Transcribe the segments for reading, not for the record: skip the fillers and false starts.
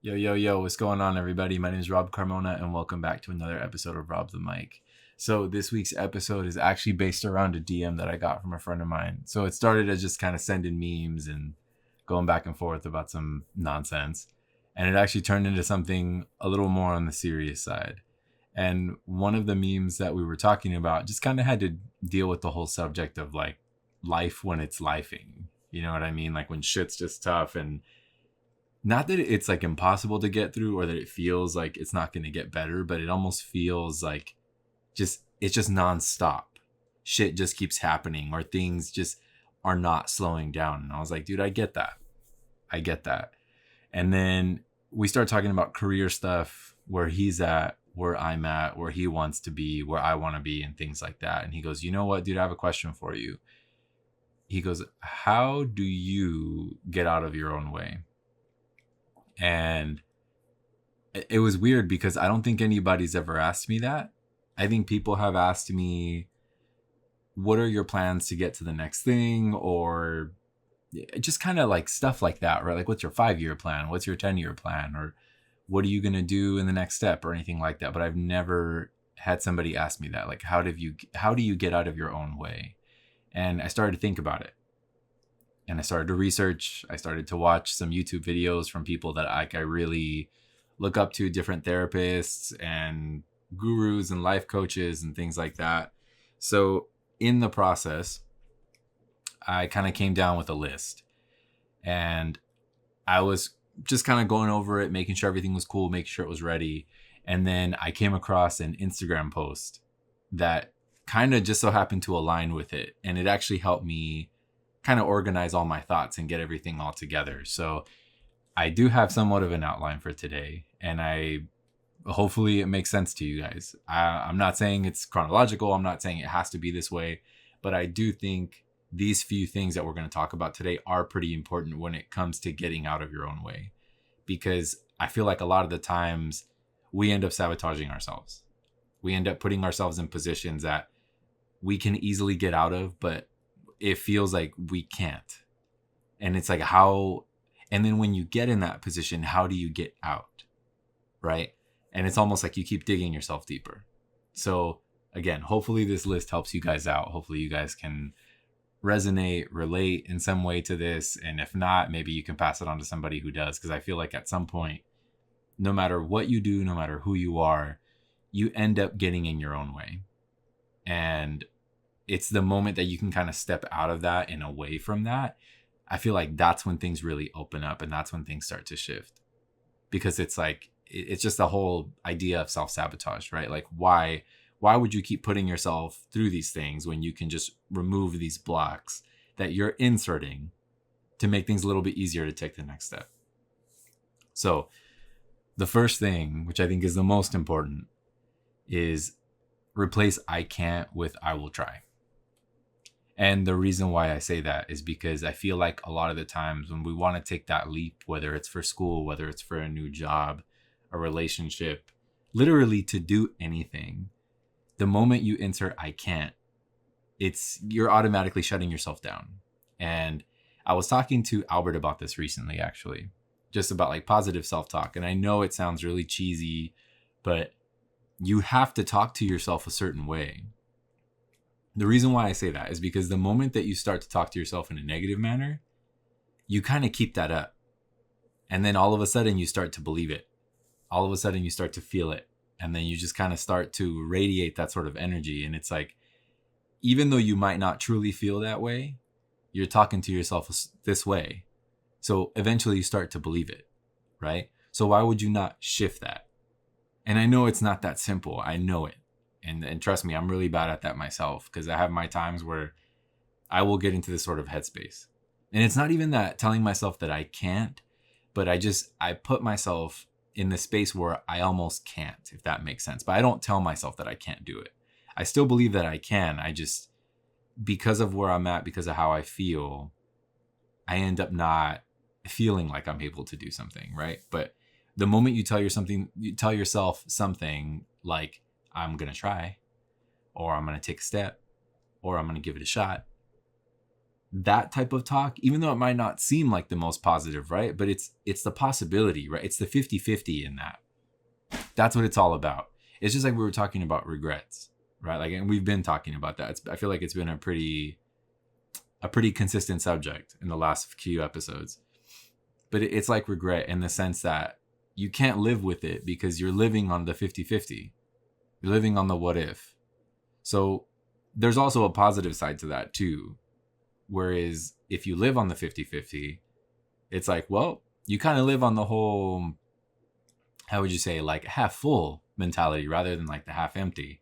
Yo, yo, yo, what's going on, everybody? My name is Rob Carmona, and welcome back to another episode of Rob the Mic. So, this week's episode is actually based around a DM that I got from a friend of mine. So, it started as just kind of sending memes and going back and forth about some nonsense. And it actually turned into something a little more on the serious side. And one of the memes that we were talking about just kind of had to deal with the whole subject of like life when it's lifing. You know what I mean? Like when shit's just tough and not that it's like impossible to get through or that it feels like it's not going to get better, but it almost feels like it's just nonstop. Shit just keeps happening or things just are not slowing down. And I was like, dude, I get that. I get that. And then we start talking about career stuff, where he's at, where I'm at, where he wants to be, where I want to be, and things like that. And he goes, you know what, dude, I have a question for you. He goes, how do you get out of your own way? And it was weird because I don't think anybody's ever asked me that. I think people have asked me, what are your plans to get to the next thing? Or just kind of like stuff like that, right? Like, what's your 5-year plan? What's your 10-year plan? Or what are you going to do in the next step or anything like that? But I've never had somebody ask me that. Like, how do you get out of your own way? And I started to think about it. And I started to research. I started to watch some YouTube videos from people that I really look up to, different therapists and gurus and life coaches and things like that. So in the process, I kind of came down with a list, and I was just kind of going over it, making sure everything was cool, making sure it was ready. And then I came across an Instagram post that kind of just so happened to align with it. And it actually helped me kind of organize all my thoughts and get everything all together. So I do have somewhat of an outline for today, and I hopefully it makes sense to you guys. I'm not saying it's chronological. I'm not saying it has to be this way, but I do think these few things that we're going to talk about today are pretty important when it comes to getting out of your own way, because I feel like a lot of the times we end up sabotaging ourselves. We end up putting ourselves in positions that we can easily get out of, but it feels like we can't. And it's like, and then when you get in that position, how do you get out? Right. And it's almost like you keep digging yourself deeper. So again, hopefully this list helps you guys out. Hopefully you guys can resonate, relate in some way to this. And if not, maybe you can pass it on to somebody who does. Because I feel like at some point, no matter what you do, no matter who you are, you end up getting in your own way. And it's the moment that you can kind of step out of that and away from that. I feel like that's when things really open up, and that's when things start to shift, because it's like, it's just the whole idea of self-sabotage, right? Like why would you keep putting yourself through these things when you can just remove these blocks that you're inserting to make things a little bit easier to take the next step? So the first thing, which I think is the most important, is replace I can't with I will try. And the reason why I say that is because I feel like a lot of the times when we want to take that leap, whether it's for school, whether it's for a new job, a relationship, literally to do anything, the moment you insert I can't, you're automatically shutting yourself down. And I was talking to Albert about this recently, actually, just about like positive self-talk. And I know it sounds really cheesy, but you have to talk to yourself a certain way. The reason why I say that is because the moment that you start to talk to yourself in a negative manner, you kind of keep that up. And then all of a sudden you start to believe it. All of a sudden you start to feel it. And then you just kind of start to radiate that sort of energy. And it's like, even though you might not truly feel that way, you're talking to yourself this way. So eventually you start to believe it, right? So why would you not shift that? And I know it's not that simple. I know it. And trust me, I'm really bad at that myself, because I have my times where I will get into this sort of headspace. And it's not even that telling myself that I can't, but I put myself in the space where I almost can't, if that makes sense. But I don't tell myself that I can't do it. I still believe that I can. I just, because of where I'm at, because of how I feel, I end up not feeling like I'm able to do something, right? But the moment you tell yourself something like, I'm going to try, or I'm going to take a step, or I'm going to give it a shot, that type of talk, even though it might not seem like the most positive, right? But it's the possibility, right? It's the 50-50 in that. That's what it's all about. It's just like we were talking about regrets, right? Like, and we've been talking about that. I feel like it's been a pretty consistent subject in the last few episodes. But it's like regret in the sense that you can't live with it because you're living on the 50-50. You're living on the what if. So there's also a positive side to that too. Whereas if you live on the 50-50, it's like, well, you kind of live on the whole, how would you say, like half full mentality rather than like the half empty.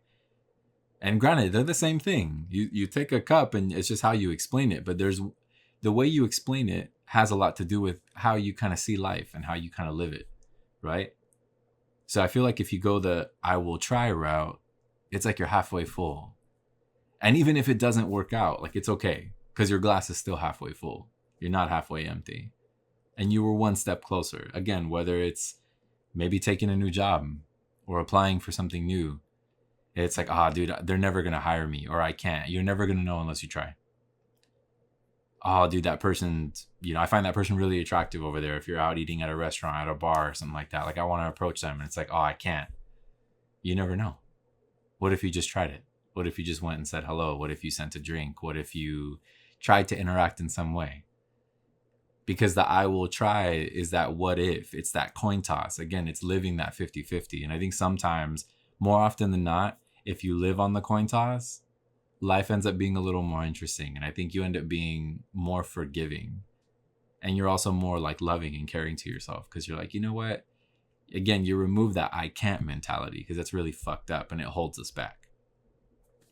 And granted, they're the same thing. You take a cup and it's just how you explain it. But there's the way you explain it has a lot to do with how you kind of see life and how you kind of live it, right? So I feel like if you go the I will try route, it's like you're halfway full. And even if it doesn't work out, like it's okay because your glass is still halfway full. You're not halfway empty. And you were one step closer. Again, whether it's maybe taking a new job or applying for something new. It's like, dude, they're never going to hire me, or I can't. You're never going to know unless you try. Oh, dude, that person, I find that person really attractive over there. If you're out eating at a restaurant, at a bar or something like that, like I want to approach them and it's like, I can't. You never know. What if you just tried it? What if you just went and said hello? What if you sent a drink? What if you tried to interact in some way? Because the I will try is that what if. It's that coin toss. Again, it's living that 50-50. And I think sometimes, more often than not, if you live on the coin toss, life ends up being a little more interesting. And I think you end up being more forgiving. And you're also more like loving and caring to yourself because you're like, you know what? Again, you remove that I can't mentality because that's really fucked up and it holds us back.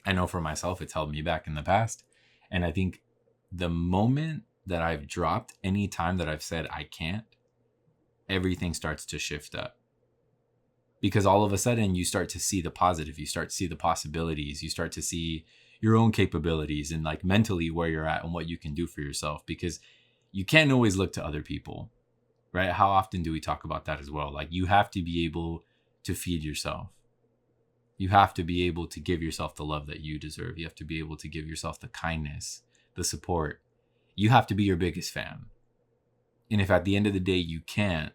I know for myself, it's held me back in the past. And I think the moment that I've dropped any time that I've said I can't, everything starts to shift up. Because all of a sudden you start to see the positive, you start to see the possibilities, you start to see your own capabilities and like mentally where you're at and what you can do for yourself. Because you can't always look to other people, right? How often do we talk about that as well? Like you have to be able to feed yourself. You have to be able to give yourself the love that you deserve. You have to be able to give yourself the kindness, the support. You have to be your biggest fan. And if at the end of the day you can't,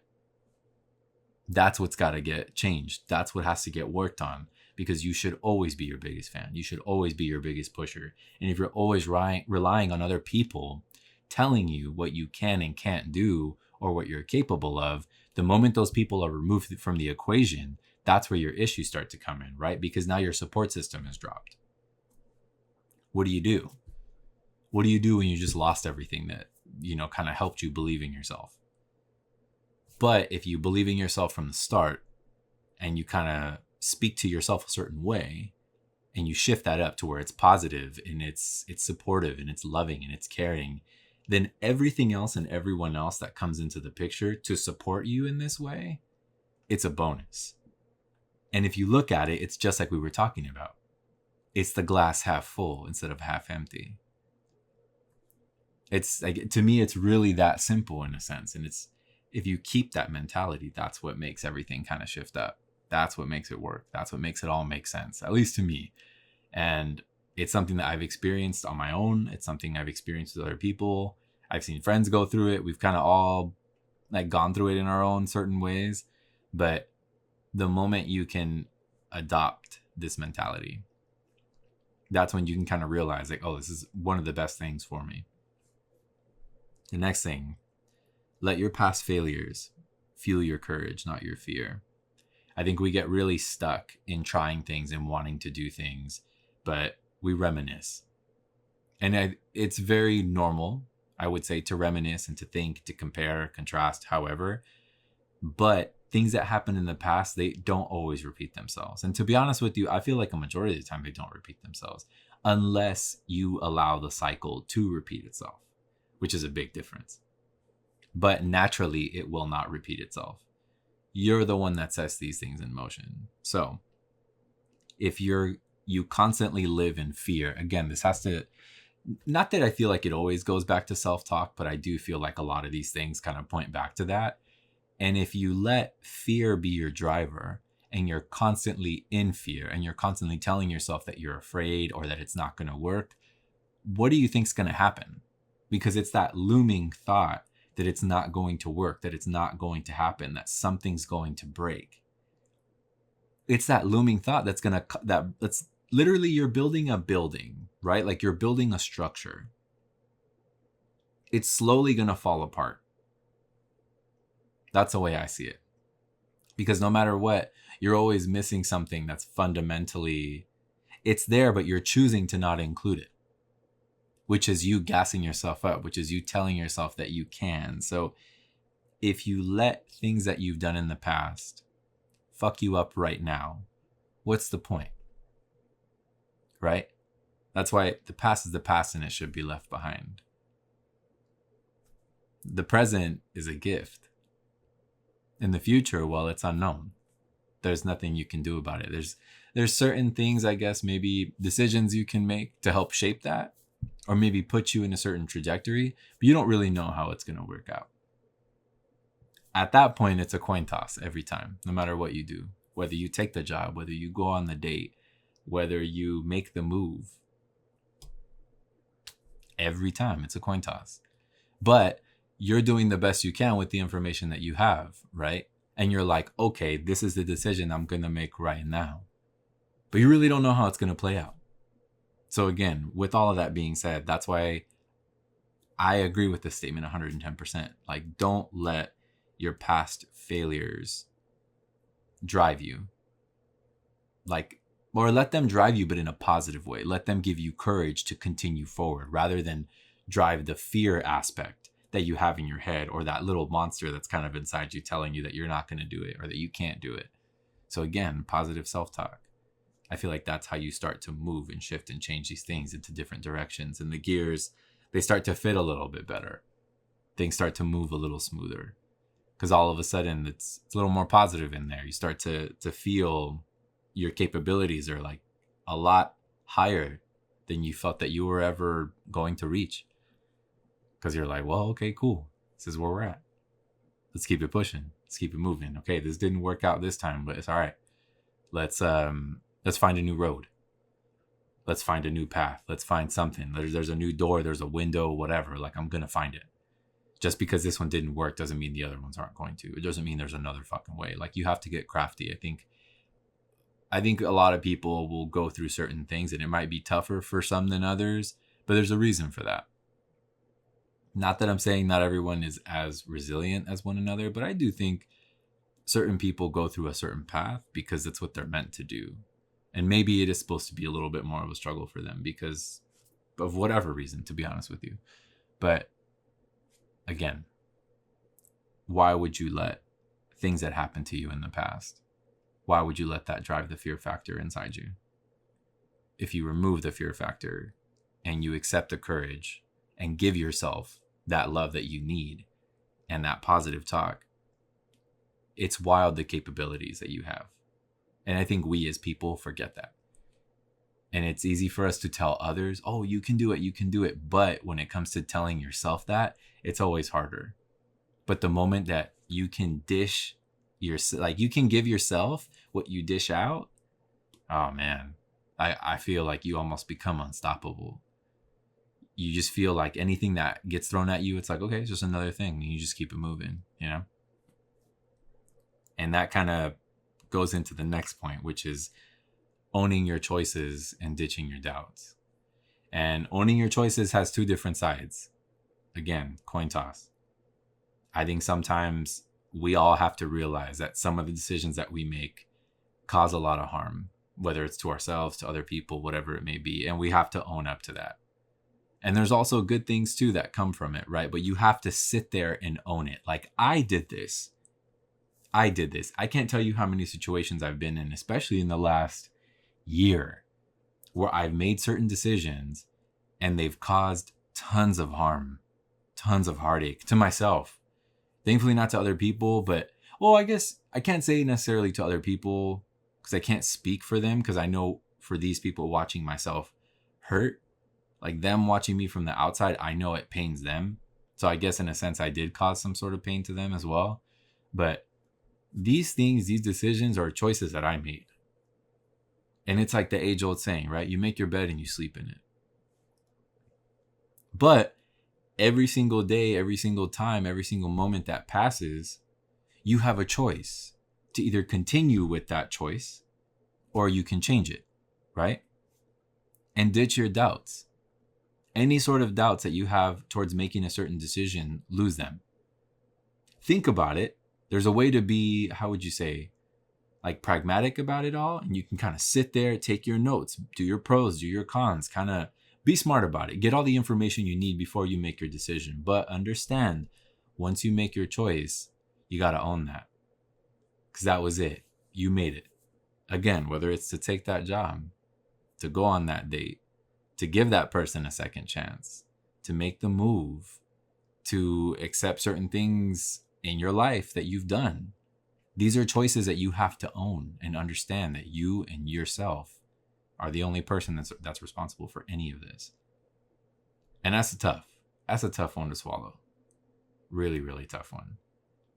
that's what's got to get changed. That's what has to get worked on because you should always be your biggest fan. You should always be your biggest pusher. And if you're always relying on other people telling you what you can and can't do or what you're capable of, the moment those people are removed from the equation, that's where your issues start to come in, right? Because now your support system is dropped. What do you do? What do you do when you just lost everything that, kind of helped you believe in yourself? But if you believe in yourself from the start and you kind of speak to yourself a certain way and you shift that up to where it's positive and it's supportive and it's loving and it's caring, then everything else and everyone else that comes into the picture to support you in this way, it's a bonus. And if you look at it, it's just like we were talking about. It's the glass half full instead of half empty. It's like, to me, it's really that simple in a sense. And it's, if you keep that mentality, that's what makes everything kind of shift up. That's what makes it work. That's what makes it all make sense, at least to me. And it's something that I've experienced on my own. It's something I've experienced with other people. I've seen friends go through it. We've kind of all like gone through it in our own certain ways. But the moment you can adopt this mentality, that's when you can kind of realize like, oh, this is one of the best things for me. The next thing, let your past failures fuel your courage, not your fear. I think we get really stuck in trying things and wanting to do things, but we reminisce. And it's very normal, I would say, to reminisce and to think, to compare, contrast, however. But things that happen in the past, they don't always repeat themselves. And to be honest with you, I feel like a majority of the time they don't repeat themselves unless you allow the cycle to repeat itself, which is a big difference. But naturally, it will not repeat itself. You're the one that sets these things in motion. So if you constantly live in fear, again, this has to, not that I feel like it always goes back to self-talk, but I do feel like a lot of these things kind of point back to that. And if you let fear be your driver and you're constantly in fear and you're constantly telling yourself that you're afraid or that it's not going to work, what do you think's going to happen? because it's that looming thought that it's not going to work, that it's not going to happen, that something's going to break. It's that looming thought that's literally, you're building a building, right? Like you're building a structure. It's slowly going to fall apart. That's the way I see it. Because no matter what, you're always missing something that's fundamentally, it's there, but you're choosing to not include it, which is you gassing yourself up, which is you telling yourself that you can. So if you let things that you've done in the past fuck you up right now, what's the point? Right? That's why the past is the past and it should be left behind. The present is a gift. In the future, well, it's unknown. There's nothing you can do about it. There's certain things, I guess, maybe decisions you can make to help shape that, or maybe put you in a certain trajectory, but you don't really know how it's going to work out. At that point, it's a coin toss every time, no matter what you do. Whether you take the job, whether you go on the date, whether you make the move. Every time, it's a coin toss. But you're doing the best you can with the information that you have, right? And you're like, okay, this is the decision I'm going to make right now. But you really don't know how it's going to play out. So again, with all of that being said, that's why I agree with this statement 110%. Like, don't let your past failures drive you. Or let them drive you, but in a positive way. Let them give you courage to continue forward rather than drive the fear aspect that you have in your head, or that little monster that's kind of inside you telling you that you're not going to do it or that you can't do it. So again, positive self-talk. I feel like that's how you start to move and shift and change these things into different directions. And the gears, they start to fit a little bit better. Things start to move a little smoother. Because all of a sudden, it's a little more positive in there. You start to feel your capabilities are like a lot higher than you felt that you were ever going to reach. Because you're like, well, okay, cool. This is where we're at. Let's keep it pushing. Let's keep it moving. Okay, this didn't work out this time, but it's all right. Let's find a new road. Let's find a new path. Let's find something. There's a new door. There's a window, whatever. Like, I'm going to find it. Just because this one didn't work doesn't mean the other ones aren't going to. It doesn't mean there's another fucking way. Like, you have to get crafty. I think a lot of people will go through certain things and it might be tougher for some than others, but there's a reason for that. Not that I'm saying not everyone is as resilient as one another, but I do think certain people go through a certain path because that's what they're meant to do. And maybe it is supposed to be a little bit more of a struggle for them because of whatever reason, to be honest with you. But again, why would you let things that happened to you in the past, why would you let that drive the fear factor inside you? If you remove the fear factor and you accept the courage and give yourself that love that you need and that positive talk, it's wild the capabilities that you have. And I think we as people forget that. And it's easy for us to tell others, oh, you can do it, you can do it. But when it comes to telling yourself that, it's always harder. But the moment that you can you can give yourself what you dish out, oh man, I feel like you almost become unstoppable. You just feel like anything that gets thrown at you, it's like, okay, it's just another thing. And you just keep it moving, you know? And that kind of goes into the next point, which is owning your choices and ditching your doubts. And owning your choices has two different sides. Again, coin toss. I think sometimes we all have to realize that some of the decisions that we make cause a lot of harm, whether it's to ourselves, to other people, whatever it may be. And we have to own up to that. And there's also good things too that come from it, right? But you have to sit there and own it. Like, I did this. I can't tell you how many situations I've been in, especially in the last year, where I've made certain decisions and they've caused tons of harm, tons of heartache to myself. Thankfully not to other people, but, well, I guess I can't say necessarily to other people because I can't speak for them, because I know for these people watching myself hurt, like them watching me from the outside, I know it pains them. So I guess in a sense I did cause some sort of pain to them as well. But these things, these decisions are choices that I made. And it's like the age old saying, right? You make your bed and you sleep in it. But every single day, every single time, every single moment that passes, you have a choice to either continue with that choice or you can change it, right? And ditch your doubts. Any sort of doubts that you have towards making a certain decision, lose them. Think about it. There's a way to be, how would you say, like pragmatic about it all. And you can kind of sit there, take your notes, do your pros, do your cons, kind of be smart about it. Get all the information you need before you make your decision. But understand, once you make your choice, you got to own that. Because that was it. You made it. Again, whether it's to take that job, to go on that date, to give that person a second chance, to make the move, to accept certain things in your life that you've done. These are choices that you have to own and understand that you and yourself are the only person that's responsible for any of this. And that's a tough one to swallow. Really, really tough one.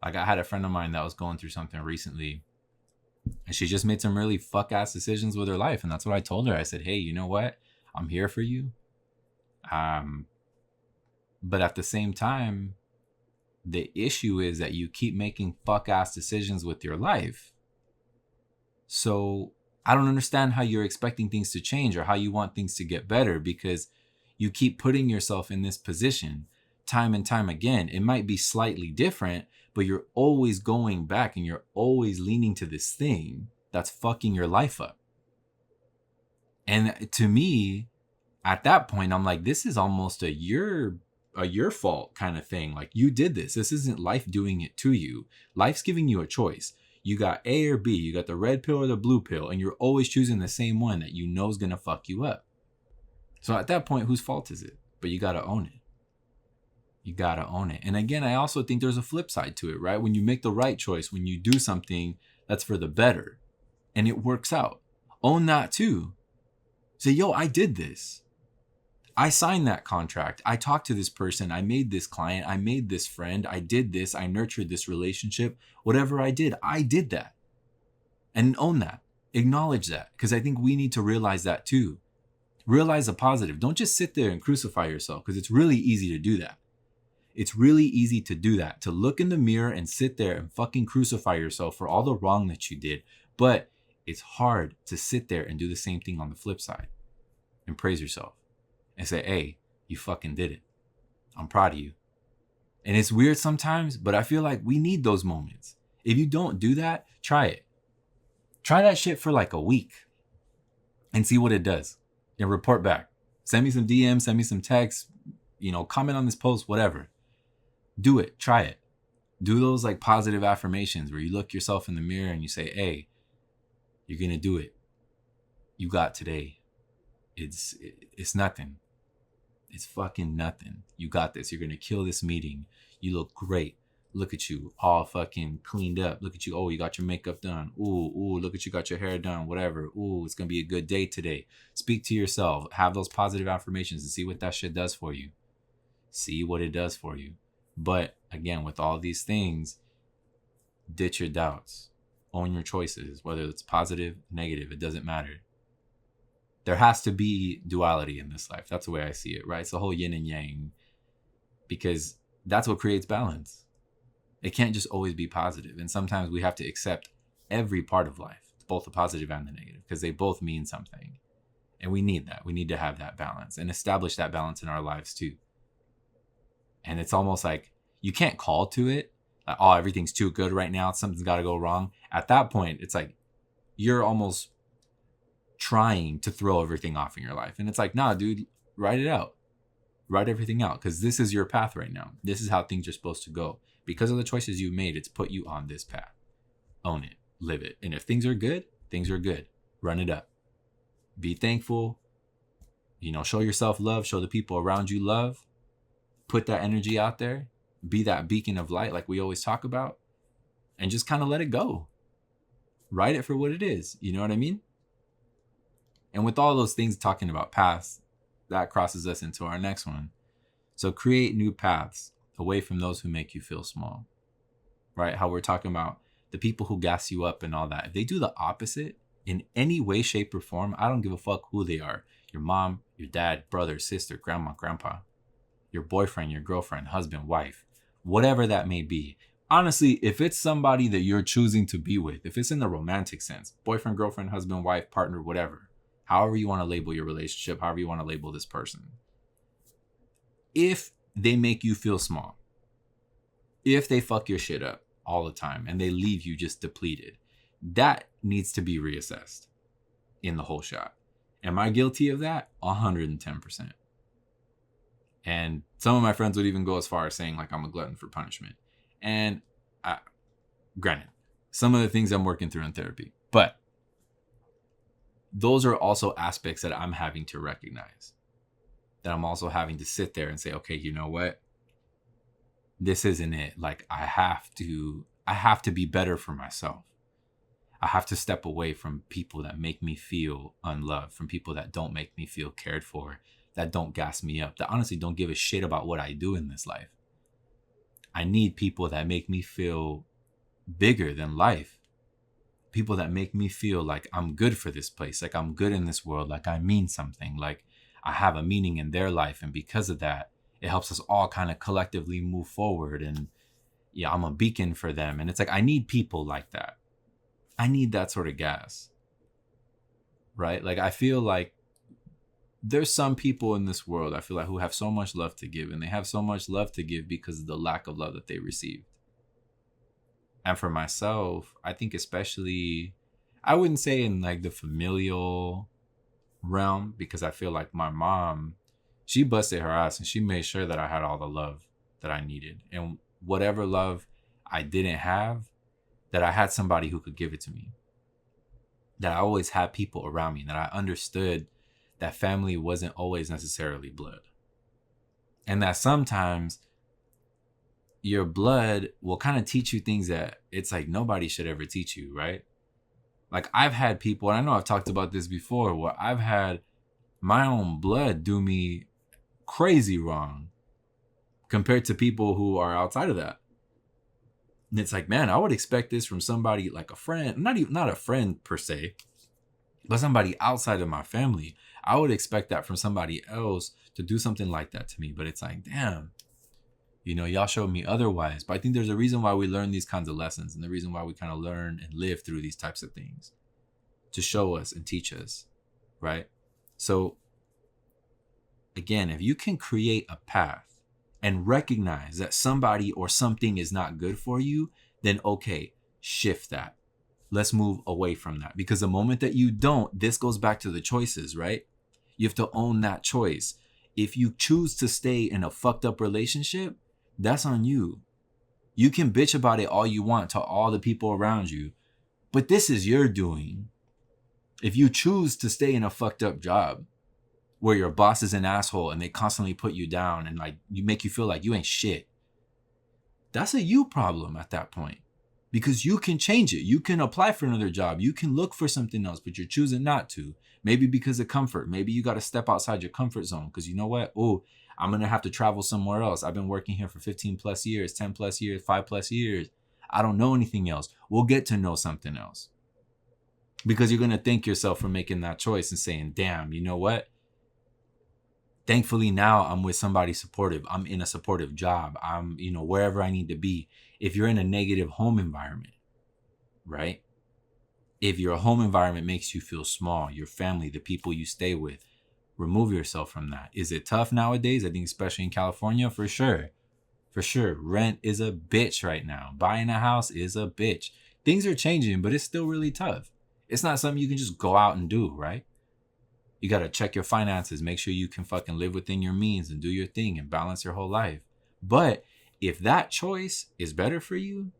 Like I had a friend of mine that was going through something recently and she just made some really fuck ass decisions with her life. And that's what I told her. I said, hey, you know what? I'm here for you. But at the same time, the issue is that you keep making fuck ass decisions with your life. So I don't understand how you're expecting things to change or how you want things to get better because you keep putting yourself in this position time and time again. It might be slightly different, but you're always going back and you're always leaning to this thing that's fucking your life up. And to me, at that point, I'm like, this is almost a your fault kind of thing. Like you did this. This isn't life doing it to you. Life's giving you a choice. You got A or B. You got the red pill or the blue pill. And you're always choosing the same one that you know is going to fuck you up. So at that point, whose fault is it? But you got to own it. You got to own it. And again, I also think there's a flip side to it, right? When you make the right choice, when you do something that's for the better and it works out, own that too. Say, yo, I did this. I signed that contract. I talked to this person. I made this client. I made this friend. I did this. I nurtured this relationship. Whatever I did that. And own that. Acknowledge that. Because I think we need to realize that too. Realize the positive. Don't just sit there and crucify yourself because it's really easy to do that. It's really easy to do that. To look in the mirror and sit there and fucking crucify yourself for all the wrong that you did. But it's hard to sit there and do the same thing on the flip side. And praise yourself. And say, hey, you fucking did it. I'm proud of you. And it's weird sometimes, but I feel like we need those moments. If you don't do that, try it. Try that shit for like a week and see what it does. And report back. Send me some DMs, send me some texts, comment on this post, whatever. Do it. Try it. Do those like positive affirmations where you look yourself in the mirror and you say, hey, you're going to do it. You got today. It's nothing. It's fucking nothing. You got this. You're going to kill this meeting. You look great. Look at you all fucking cleaned up. Look at you. Oh, you got your makeup done. Ooh, look at you got your hair done. Whatever. Ooh, it's going to be a good day today. Speak to yourself. Have those positive affirmations and see what that shit does for you. See what it does for you. But again, with all these things, ditch your doubts. Own your choices, whether it's positive, negative, it doesn't matter. There has to be duality in this life. That's the way I see it, right? It's the whole yin and yang because that's what creates balance. It can't just always be positive. And sometimes we have to accept every part of life, both the positive and the negative, because they both mean something. And we need that. We need to have that balance and establish that balance in our lives too. And it's almost like you can't call to it. Like, oh, everything's too good right now. Something's got to go wrong. At that point, it's like you're almost trying to throw everything off in your life. And it's like, nah, dude, write it out. Write everything out because this is your path right now. This is how things are supposed to go. Because of the choices you made, it's put you on this path. Own it. Live it. And if things are good, things are good. Run it up. Be thankful. Show yourself love. Show the people around you love. Put that energy out there. Be that beacon of light like we always talk about. And just kind of let it go. Write it for what it is. You know what I mean? And with all those things talking about paths, that crosses us into our next one. So create new paths away from those who make you feel small. Right? How we're talking about the people who gas you up and all that. If they do the opposite in any way, shape, or form, I don't give a fuck who they are. Your mom, your dad, brother, sister, grandma, grandpa. your boyfriend, your girlfriend, husband, wife, whatever that may be. Honestly, if it's somebody that you're choosing to be with, if it's in the romantic sense, boyfriend, girlfriend, husband, wife, partner, whatever, however you want to label your relationship, however you want to label this person, if they make you feel small, if they fuck your shit up all the time and they leave you just depleted, that needs to be reassessed in the whole shot. Am I guilty of that? 110%. And some of my friends would even go as far as saying like I'm a glutton for punishment. And granted, some of the things I'm working through in therapy, but those are also aspects that I'm having to recognize, that I'm also having to sit there and say, okay, you know what? This isn't it. Like I have to be better for myself. I have to step away from people that make me feel unloved, from people that don't make me feel cared for, that don't gas me up, that honestly don't give a shit about what I do in this life. I need people that make me feel bigger than life. People that make me feel like I'm good for this place, like I'm good in this world, like I mean something, like I have a meaning in their life. And because of that, it helps us all kind of collectively move forward. And yeah, I'm a beacon for them. And it's like, I need people like that. I need that sort of gas, right? Like, I feel like there's some people in this world, I feel like, who have so much love to give, and they have so much love to give because of the lack of love that they received. And for myself, I think especially, I wouldn't say in like the familial realm, because I feel like my mom, she busted her ass and she made sure that I had all the love that I needed. And whatever love I didn't have, that I had somebody who could give it to me. That I always had people around me, that I understood that family wasn't always necessarily blood. And that sometimes your blood will kind of teach you things that it's like nobody should ever teach you, right? Like I've had people, and I know I've talked about this before, where I've had my own blood do me crazy wrong compared to people who are outside of that. And it's like, man, I would expect this from somebody like a friend, not a friend per se, but somebody outside of my family. I would expect that from somebody else to do something like that to me. But it's like, damn, y'all showed me otherwise. But I think there's a reason why we learn these kinds of lessons, and the reason why we kind of learn and live through these types of things, to show us and teach us, right? So again, if you can create a path and recognize that somebody or something is not good for you, then okay, shift that. Let's move away from that. Because the moment that you don't, this goes back to the choices, right? You have to own that choice. If you choose to stay in a fucked up relationship, that's on you. You can bitch about it all you want to all the people around you, but this is your doing. If you choose to stay in a fucked up job where your boss is an asshole and they constantly put you down and like you make you feel like you ain't shit, that's a you problem at that point. Because you can change it. You can apply for another job. You can look for something else, but you're choosing not to. Maybe because of comfort. Maybe you got to step outside your comfort zone because you know what? Oh, I'm going to have to travel somewhere else. I've been working here for 15 plus years, 10 plus years, 5 plus years. I don't know anything else. We'll get to know something else. Because you're going to thank yourself for making that choice and saying, damn, you know what? Thankfully now I'm with somebody supportive. I'm in a supportive job. I'm, wherever I need to be. If you're in a negative home environment, right? If your home environment makes you feel small, your family, the people you stay with, remove yourself from that. Is it tough nowadays? I think especially in California, for sure. For sure. Rent is a bitch right now. Buying a house is a bitch. Things are changing, but it's still really tough. It's not something you can just go out and do, right? You got to check your finances, make sure you can fucking live within your means and do your thing and balance your whole life. But if that choice is better for you,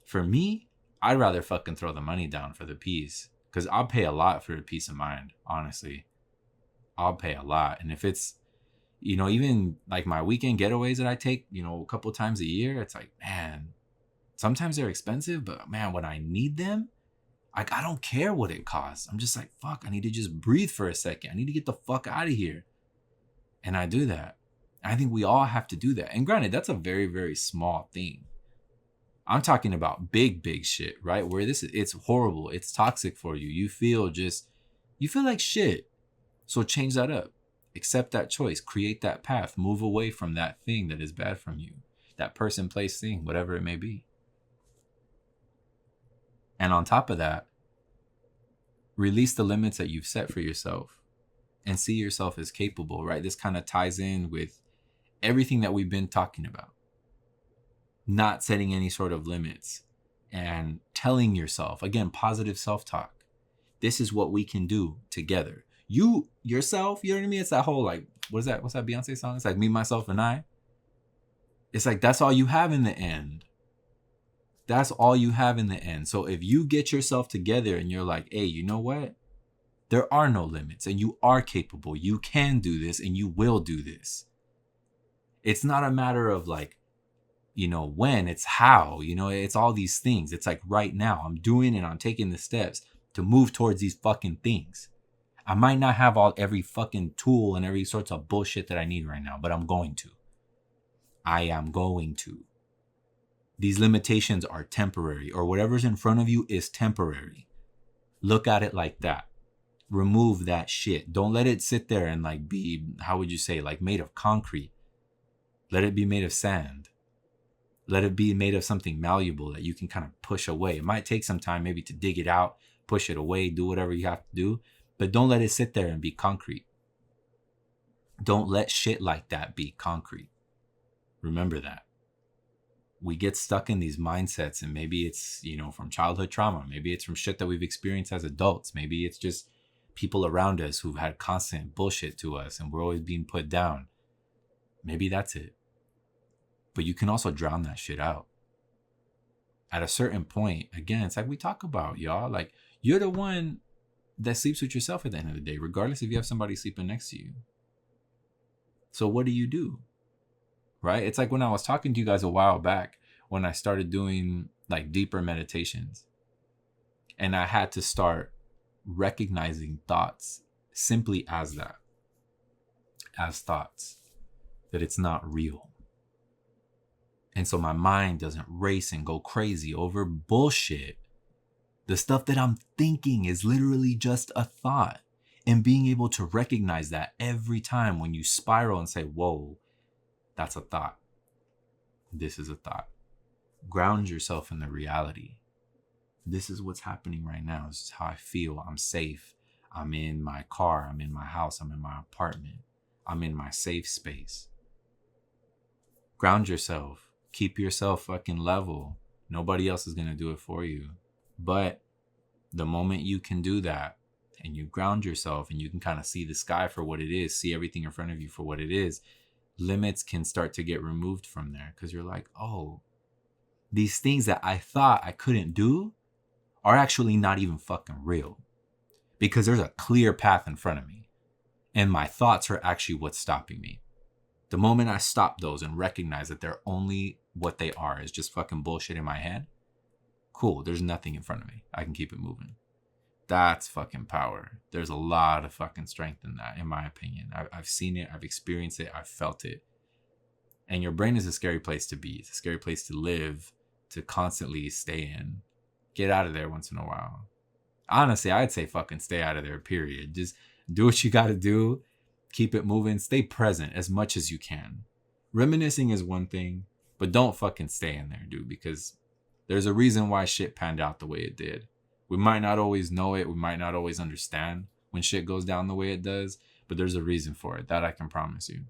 for me, I'd rather fucking throw the money down for the peace. Because I'll pay a lot for the peace of mind, honestly. I'll pay a lot. And if it's, even like my weekend getaways that I take, a couple times a year, it's like, man, sometimes they're expensive, but man, when I need them, like, I don't care what it costs. I'm just like, fuck, I need to just breathe for a second. I need to get the fuck out of here. And I do that. I think we all have to do that. And granted, that's a very, very small thing. I'm talking about big, big shit, right? Where it's horrible. It's toxic for you. You feel like shit. So change that up. Accept that choice, create that path, move away from that thing that is bad from you, that person, place, thing, whatever it may be. And on top of that, release the limits that you've set for yourself and see yourself as capable, right? This kind of ties in with everything that we've been talking about. Not setting any sort of limits and telling yourself, again, positive self-talk. This is what we can do together. You, yourself, you know what I mean? It's that whole like, what's that Beyonce song? It's like me, myself, and I. It's like, that's all you have in the end. That's all you have in the end. So if you get yourself together and you're like, hey, you know what? There are no limits and you are capable. You can do this and you will do this. It's not a matter of like, when, it's how, it's all these things. It's like right now I'm doing and I'm taking the steps to move towards these fucking things. I might not have every fucking tool and every sorts of bullshit that I need right now, but I'm going to. I am going to. These limitations are temporary, or whatever's in front of you is temporary. Look at it like that. Remove that shit. Don't let it sit there and like be, how would you say, like made of concrete. Let it be made of sand. Let it be made of something malleable that you can kind of push away. It might take some time maybe to dig it out, push it away, do whatever you have to do, but don't let it sit there and be concrete. Don't let shit like that be concrete. Remember that. We get stuck in these mindsets, and maybe it's, from childhood trauma. Maybe it's from shit that we've experienced as adults. Maybe it's just people around us who've had constant bullshit to us and we're always being put down. Maybe that's it. But you can also drown that shit out. At a certain point, again, it's like we talk about, y'all. Like, you're the one that sleeps with yourself at the end of the day, regardless if you have somebody sleeping next to you. So what do? Right? It's like when I was talking to you guys a while back, when I started doing like deeper meditations, and I had to start recognizing thoughts simply as that, as thoughts, that it's not real. And so my mind doesn't race and go crazy over bullshit. The stuff that I'm thinking is literally just a thought. And being able to recognize that every time when you spiral and say, whoa, that's a thought. This is a thought. Ground yourself in the reality. This is what's happening right now. This is how I feel. I'm safe. I'm in my car. I'm in my house. I'm in my apartment. I'm in my safe space. Ground yourself. Keep yourself fucking level. Nobody else is going to do it for you. But the moment you can do that and you ground yourself and you can kind of see the sky for what it is, see everything in front of you for what it is, limits can start to get removed from there, because you're like, oh, these things that I thought I couldn't do are actually not even fucking real, because there's a clear path in front of me and my thoughts are actually what's stopping me. The moment I stop those and recognize that they're only what they are is just fucking bullshit in my head, cool, there's nothing in front of me. I can keep it moving. That's fucking power. There's a lot of fucking strength in that, in my opinion. I've seen it. I've experienced it. I've felt it. And your brain is a scary place to be. It's a scary place to live, to constantly stay in. Get out of there once in a while. Honestly, I'd say fucking stay out of there, period. Just do what you got to do. Keep it moving. Stay present as much as you can. Reminiscing is one thing, but don't fucking stay in there, dude, because there's a reason why shit panned out the way it did. We might not always know it. We might not always understand when shit goes down the way it does, but there's a reason for it. That I can promise you.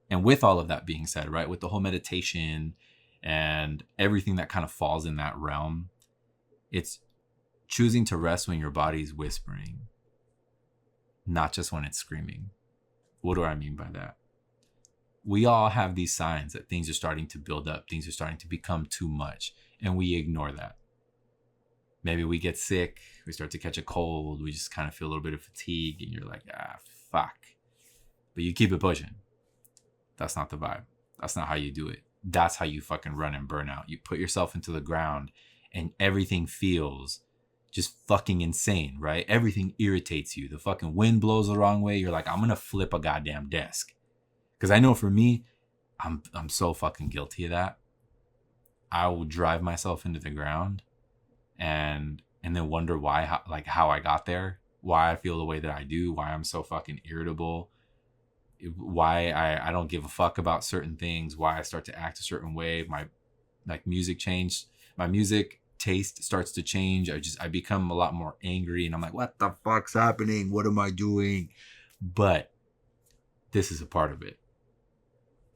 And with all of that being said, right, with the whole meditation and everything that kind of falls in that realm, it's choosing to rest when your body's whispering, not just when it's screaming. What do I mean by that? We all have these signs that things are starting to build up. Things are starting to become too much, and we ignore that. Maybe we get sick, we start to catch a cold, we just kind of feel a little bit of fatigue, and you're like, fuck. But you keep it pushing. That's not the vibe. That's not how you do it. That's how you fucking run and burn out. You put yourself into the ground and everything feels just fucking insane, right? Everything irritates you. The fucking wind blows the wrong way. You're like, I'm going to flip a goddamn desk. Because I know for me, I'm so fucking guilty of that. I will drive myself into the ground and then wonder why, how I got there. why I feel the way that I do, why I'm so fucking irritable, why I don't give a fuck about certain things, why I start to act a certain way. My like music changed. My music taste starts to change. I become a lot more angry, and I'm like, what the fuck's happening? What am I doing? But this is a part of it.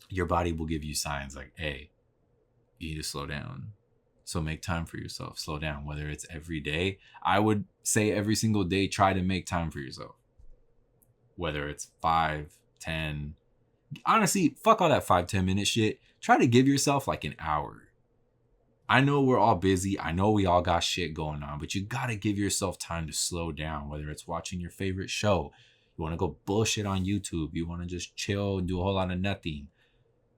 Your body will give you signs like, hey, you need to slow down. So make time for yourself. Slow down. Whether it's every day, I would say every single day, try to make time for yourself. Whether it's 5, 10, honestly, fuck all that 5-10 minute shit. Try to give yourself like an hour. I know we're all busy. I know we all got shit going on, but you gotta give yourself time to slow down. Whether it's watching your favorite show, you want to go bullshit on YouTube, you want to just chill and do a whole lot of nothing.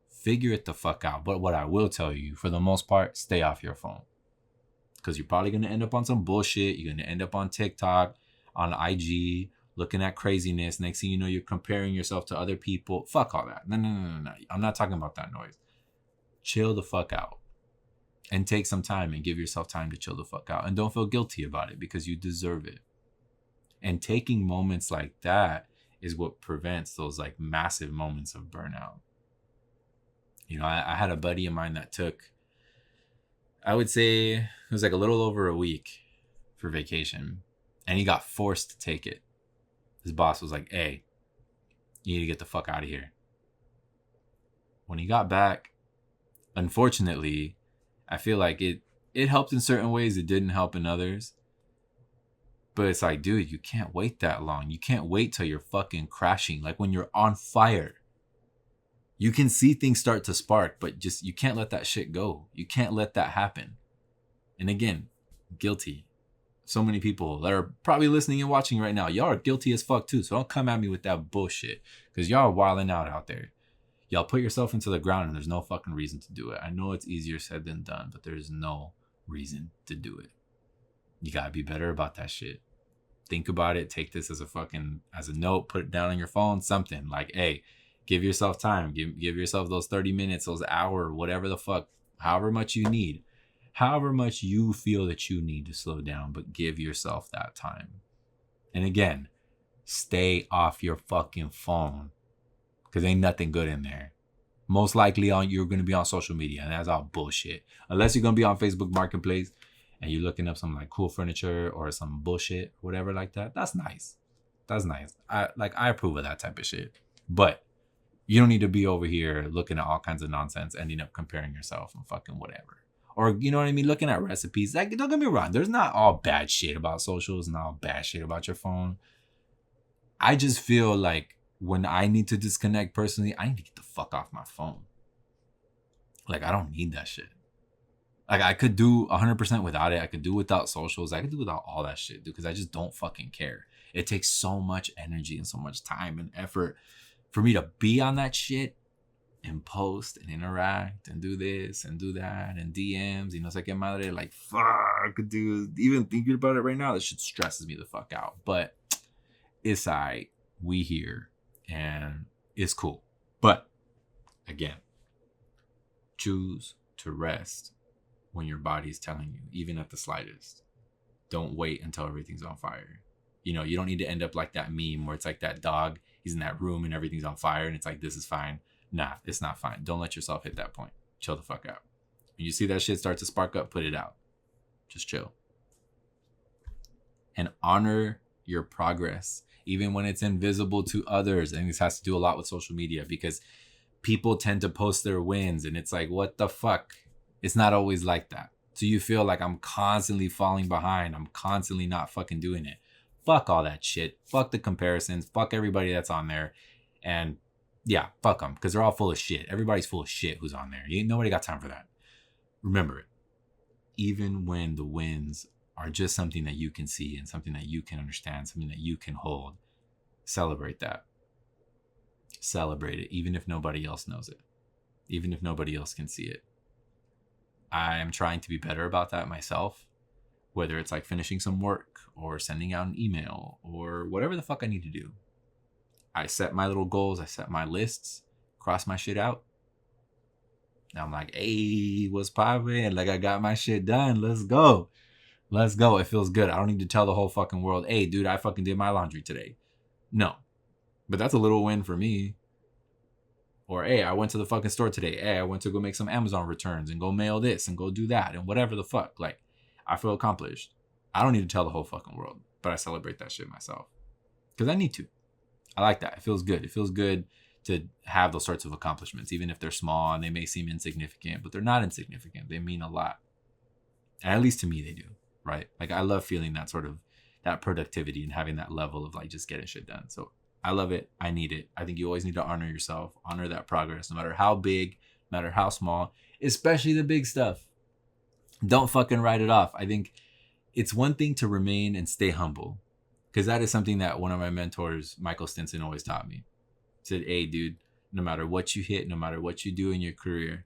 Figure it the fuck out. But what I will tell you, for the most part, stay off your phone. Because you're probably going to end up on some bullshit. You're going to end up on TikTok, on IG, looking at craziness. Next thing you know, you're comparing yourself to other people. Fuck all that. No. I'm not talking about that noise. Chill the fuck out. And take some time and give yourself time to chill the fuck out. And don't feel guilty about it because you deserve it. And taking moments like that is what prevents those like massive moments of burnout. You know, I had a buddy of mine that took, I would say it was like a little over a week for vacation. And he got forced to take it. His boss was like, hey, you need to get the fuck out of here. When he got back, unfortunately, I feel like it helped in certain ways. It didn't help in others. But it's like, dude, you can't wait that long. You can't wait till you're fucking crashing. Like when you're on fire. You can see things start to spark, but just you can't let that shit go. You can't let that happen. And again, guilty. So many people that are probably listening and watching right now, y'all are guilty as fuck too. So don't come at me with that bullshit because y'all are wilding out there. Y'all put yourself into the ground and there's no fucking reason to do it. I know it's easier said than done, but there's no reason to do it. You gotta be better about that shit. Think about it. Take this as a note. Put it down on your phone. Something like, hey, give yourself time. Give yourself those 30 minutes, those hour, whatever the fuck, however much you need. However much you feel that you need to slow down, but give yourself that time. And again, stay off your fucking phone because ain't nothing good in there. Most likely you're going to be on social media, and that's all bullshit. Unless you're going to be on Facebook Marketplace and you're looking up some like cool furniture or some bullshit, whatever like that. That's nice. That's nice. I approve of that type of shit. But you don't need to be over here looking at all kinds of nonsense, ending up comparing yourself and fucking whatever. Or, you know what I mean? Looking at recipes. Like, don't get me wrong. There's not all bad shit about socials and all bad shit about your phone. I just feel like when I need to disconnect personally, I need to get the fuck off my phone. Like, I don't need that shit. Like, I could do 100% without it. I could do without socials. I could do without all that shit, dude, because I just don't fucking care. It takes so much energy and so much time and effort for me to be on that shit and post and interact and do this and do that and DMs. You know, it's like in my day, like, fuck, dude. Even thinking about it right now, that shit stresses me the fuck out. But it's alright. We here and it's cool. But again, choose to rest when your body's telling you, even at the slightest. Don't wait until everything's on fire. You know, you don't need to end up like that meme where it's like that dog, he's in that room and everything's on fire and it's like, this is fine. Nah, it's not fine. Don't let yourself hit that point. Chill the fuck out. When you see that shit start to spark up, put it out. Just chill. And honor your progress, even when it's invisible to others. And this has to do a lot with social media because people tend to post their wins and it's like, what the fuck? It's not always like that. So you feel like I'm constantly falling behind. I'm constantly not fucking doing it. Fuck all that shit. Fuck the comparisons. Fuck everybody that's on there. And yeah, fuck them because they're all full of shit. Everybody's full of shit who's on there. Nobody got time for that. Remember it. Even when the wins are just something that you can see and something that you can understand, something that you can hold, celebrate that. Celebrate it, even if nobody else knows it. Even if nobody else can see it. I am trying to be better about that myself, whether it's like finishing some work or sending out an email or whatever the fuck I need to do. I set my little goals. I set my lists, cross my shit out. Now I'm like, hey, what's poppin'? Like I got my shit done. Let's go. Let's go. It feels good. I don't need to tell the whole fucking world, hey, dude, I fucking did my laundry today. No. But that's a little win for me. Or, hey, I went to the fucking store today. Hey, I went to go make some Amazon returns and go mail this and go do that and whatever the fuck. Like, I feel accomplished. I don't need to tell the whole fucking world, but I celebrate that shit myself. Because I need to. I like that. It feels good. It feels good to have those sorts of accomplishments, even if they're small and they may seem insignificant, but they're not insignificant. They mean a lot. And at least to me, they do, right? Like, I love feeling that sort of, that productivity and having that level of like just getting shit done. So I love it. I need it. I think you always need to honor yourself, honor that progress, no matter how big, no matter how small, especially the big stuff. Don't fucking write it off. I think it's one thing to remain and stay humble, because that is something that one of my mentors, Michael Stinson, always taught me. He said, hey, dude, no matter what you hit, no matter what you do in your career,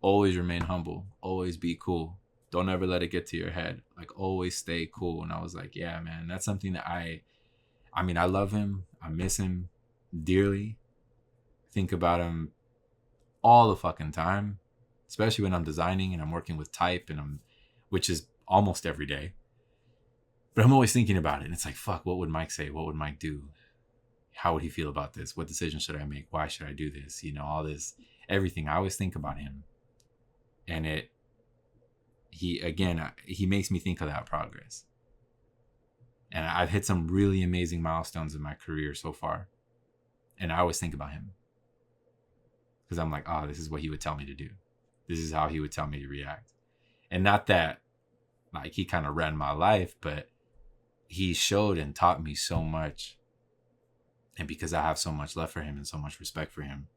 always remain humble. Always be cool. Don't ever let it get to your head. Like, always stay cool. And I was like, yeah, man, that's something that I love him. I miss him dearly. Think about him all the fucking time, especially when I'm designing and I'm working with type which is almost every day. But I'm always thinking about it. And it's like, fuck, what would Mike say? What would Mike do? How would he feel about this? What decision should I make? Why should I do this? You know, all this, everything. I always think about him. And he makes me think of that progress. And I've hit some really amazing milestones in my career so far. And I always think about him. Because I'm like, oh, this is what he would tell me to do. This is how he would tell me to react. And not that, like, he kind of ran my life, but he showed and taught me so much. And because I have so much love for him and so much respect for him,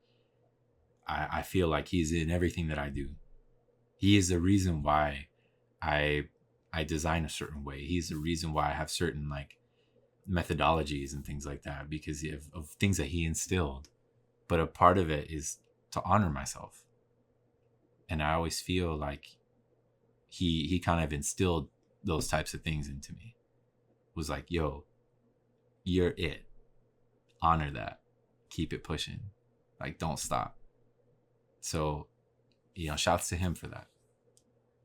I feel like he's in everything that I do. He is the reason why I design a certain way. He's the reason why I have certain like methodologies and things like that, because of things that he instilled. But a part of it is to honor myself. And I always feel like he kind of instilled those types of things into me. Was like, yo, you're it. Honor that. Keep it pushing. Like, don't stop. So, you know, shouts to him for that.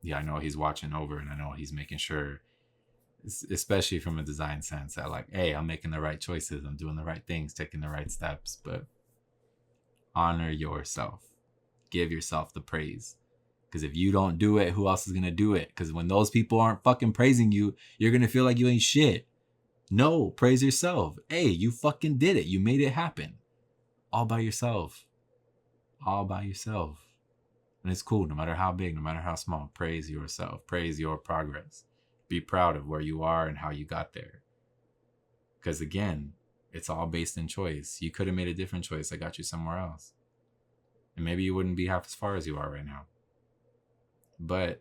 Yeah, I know he's watching over, and I know he's making sure, especially from a design sense, that like, hey, I'm making the right choices. I'm doing the right things, taking the right steps. But honor yourself. Give yourself the praise. Because if you don't do it, who else is going to do it? Because when those people aren't fucking praising you, you're going to feel like you ain't shit. No, praise yourself. Hey, you fucking did it. You made it happen. All by yourself. All by yourself. And it's cool, no matter how big, no matter how small. Praise yourself. Praise your progress. Be proud of where you are and how you got there. Because again, it's all based in choice. You could have made a different choice that got you somewhere else. And maybe you wouldn't be half as far as you are right now. But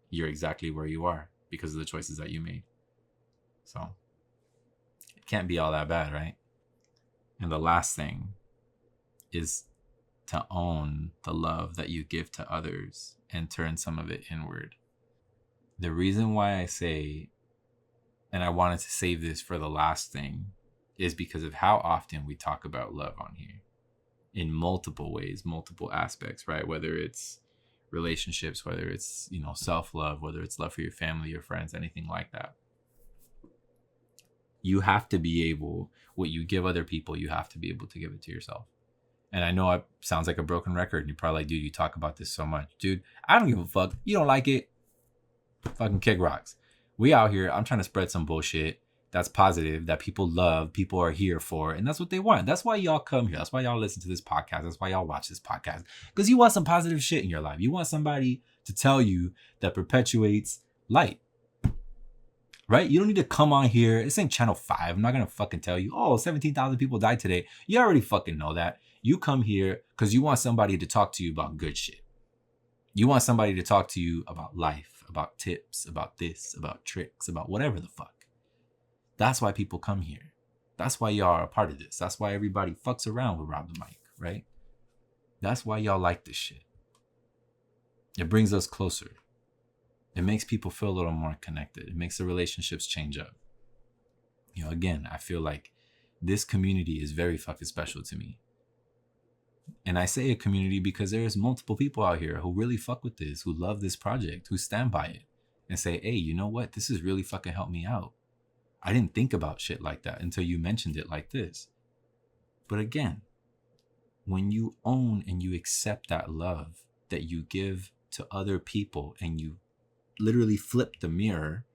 you're exactly where you are because of the choices that you made. So it can't be all that bad, right? And the last thing is to own the love that you give to others and turn some of it inward. The reason why I say, and I wanted to save this for the last thing, is because of how often we talk about love on here in multiple ways, multiple aspects, right? Whether it's relationships, whether it's, you know, self-love, whether it's love for your family, your friends, anything like that. You have to be able, what you give other people, you have to be able to give it to yourself. And I know it sounds like a broken record, and you're probably like, dude, you talk about this so much. Dude, I don't give a fuck. You don't like it? Fucking kick rocks. We out here, I'm trying to spread some bullshit that's positive, that people love, people are here for, and that's what they want. That's why y'all come here. That's why y'all listen to this podcast. That's why y'all watch this podcast. Because you want some positive shit in your life. You want somebody to tell you that perpetuates light. Right? You don't need to come on here. This ain't Channel 5. I'm not going to fucking tell you, oh, 17,000 people died today. You already fucking know that. You come here because you want somebody to talk to you about good shit. You want somebody to talk to you about life, about tips, about this, about tricks, about whatever the fuck. That's why people come here. That's why y'all are a part of this. That's why everybody fucks around with Rob the Mic, right? That's why y'all like this shit. It brings us closer. It makes people feel a little more connected. It makes the relationships change up. You know, again, I feel like this community is very fucking special to me. And I say a community because there's multiple people out here who really fuck with this, who love this project, who stand by it. and say, hey, you know what? This has really fucking helped me out. I didn't think about shit like that until you mentioned it like this. But again, when you own and you accept that love that you give to other people and you literally flip the mirror,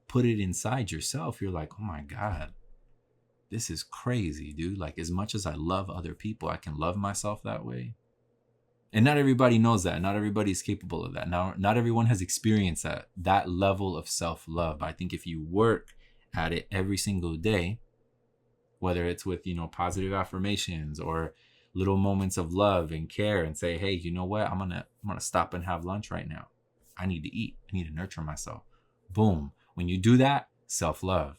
put it inside yourself, you're like, oh my God, this is crazy, dude. Like, as much as I love other people, I can love myself that way. And not everybody knows that. Not everybody is capable of that. Now, not everyone has experienced that level of self-love. I think if you work at it every single day, whether it's with, positive affirmations or little moments of love and care, and say, hey, you know what? I'm gonna stop and have lunch right now. I need to eat. I need to nurture myself. Boom. When you do that, self-love.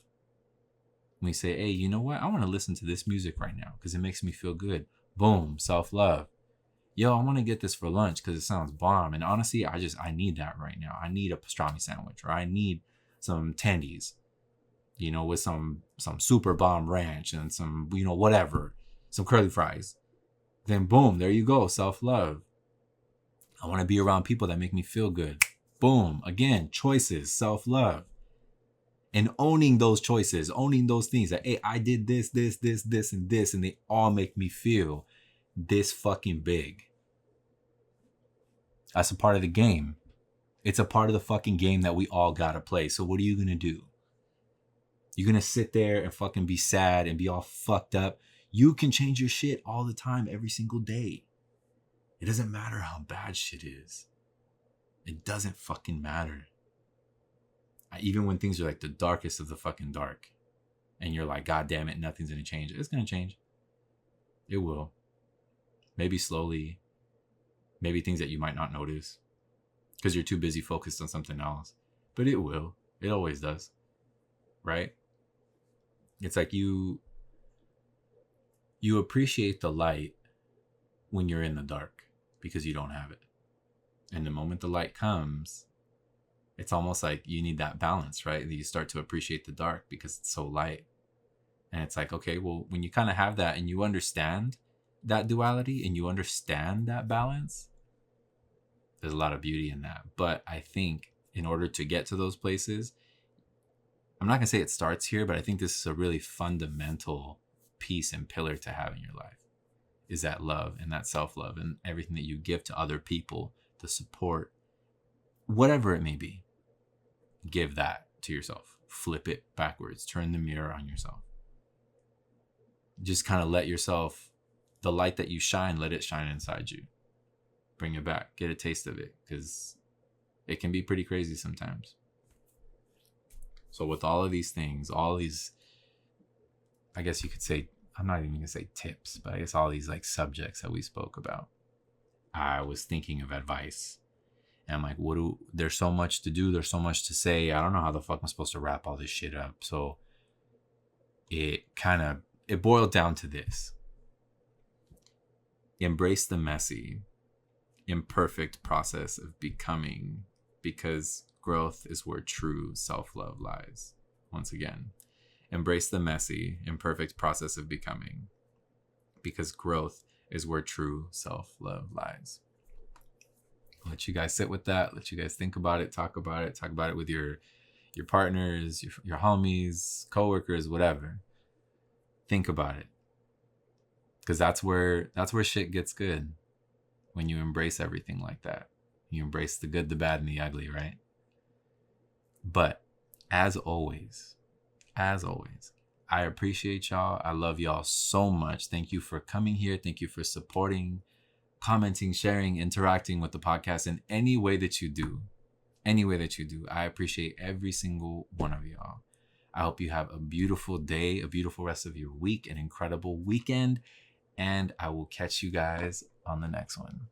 When you say, hey, you know what? I want to listen to this music right now because it makes me feel good. Boom. Self-love. Yo, I want to get this for lunch because it sounds bomb. And honestly, I need that right now. I need a pastrami sandwich, or I need some tendies, with some super bomb ranch and some, whatever, some curly fries. Then boom, there you go. Self-love. I want to be around people that make me feel good. Boom. Again, choices, self-love. And owning those choices, owning those things that, hey, I did this, and this, and they all make me feel this fucking big. That's a part of the game. It's a part of the fucking game that we all gotta play. So what are you gonna do? You're gonna sit there and fucking be sad and be all fucked up? You can change your shit all the time, every single day. It doesn't matter how bad shit is. It doesn't fucking matter. Even when things are like the darkest of the fucking dark, and you're like, God damn it, nothing's gonna change. It's gonna change. It will. Maybe slowly. Maybe things that you might not notice because you're too busy focused on something else. But it will. It always does. Right? It's like you appreciate the light when you're in the dark because you don't have it. And the moment the light comes, it's almost like you need that balance, right? That you start to appreciate the dark because it's so light. And it's like, okay, well, when you kind of have that and you understand that duality and you understand that balance, there's a lot of beauty in that. But I think in order to get to those places, I'm not going to say it starts here, but I think this is a really fundamental piece and pillar to have in your life, is that love and that self-love and everything that you give to other people, the support, whatever it may be. Give that to yourself. Flip it backwards. Turn the mirror on yourself. Just kind of let yourself, the light that you shine, let it shine inside you. Bring it back. Get a taste of it, because it can be pretty crazy sometimes. So with all of these things, all these, I guess you could say, I'm not even going to say tips, but I guess all these like subjects that we spoke about, I was thinking of advice. And I'm like, there's so much to do. There's so much to say. I don't know how the fuck I'm supposed to wrap all this shit up. So it boiled down to this. Embrace the messy, imperfect process of becoming, because growth is where true self-love lies. Once again, embrace the messy, imperfect process of becoming, because growth is where true self-love lies. I'll let you guys sit with that. Let you guys think about it. Talk about it with your partners, your homies, coworkers, whatever. Think about it, because that's where shit gets good. When you embrace everything like that, you embrace the good, the bad, and the ugly, right? But as always, I appreciate y'all. I love y'all so much. Thank you for coming here. Thank you for supporting, commenting, sharing, interacting with the podcast in any way that you do. I appreciate every single one of y'all. I hope you have a beautiful day, a beautiful rest of your week, an incredible weekend, and I will catch you guys on the next one.